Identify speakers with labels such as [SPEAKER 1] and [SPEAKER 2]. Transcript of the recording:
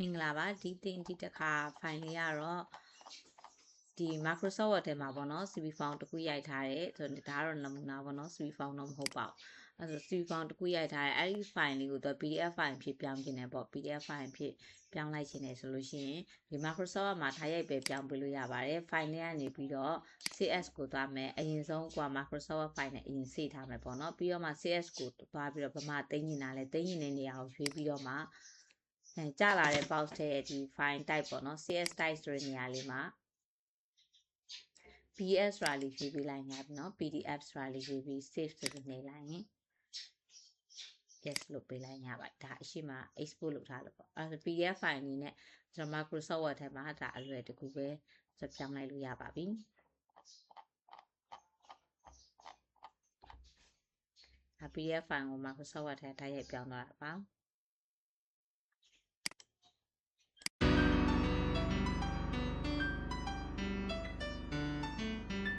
[SPEAKER 1] မင်္ဂလာပါဒီတစ်ခါ file လေးကတော့ဒီ Microsoft Word ထဲမှာပေါ့နော် CV file တစ်ခုရိုက်ထားတယ်ဆိုတော့ဒါကတော့နမူနာပေါ့နော် CV file တော့မဟုတ်ပါဘူးအဲဆို CV file တစ်ခုရိုက်ထားတယ်အဲ့ဒီ file လေးကိုတော့ PDF file ဖြစ်ပြောင်းခြင်းတယ်ပေါ့ PDF file ဖြစ်ပြောင်းလိုက်ခြင်းတယ်ဆိုလို့ရှိရင်ဒီ Microsoft မှာထားရိုက်ပဲပြောင်းပေးလို့ရပါတယ် file လေးကနေပြီးတော့ CS ကိုသွားမယ်အရင်ဆုံးက Microsoft file နဲ့အရင်စေထားမယ်ပေါ့နော်ပြီးတော့မှ CS ကိုသွားပြီးတော့ဗမာသိမ်းနေတာလဲသိမ်းနေတဲ့နေရာကိုရွေးပြီးတော့မှကြလာတဲ့ box ထဲဒီ file type ပေါ့နော် CS type ဆိုတဲ့နေရာလေးမှာ PS ဆိုတာလေးရွေးပေးလိုက်ညာပြီနော် PDF ဆိုတာလေးရွေးပြီး save ဆိုပြီးနေလိုက်ရင် yes လို့ပေးလိုက်ညာပါဒါအရှိမ export လုပ်ထားလို့ပေါ့အဲဒါ PDF file အနေနဲ့ကျွန်တော် Microsoft Word ထဲမှာဒါအလွယ်တကူပဲပြောင်းလိုက်လို့ရပါပြီPDF file ကို Microsoft Word ထဲတိုက်ရိုက်ပြောင်းသွားတာပါ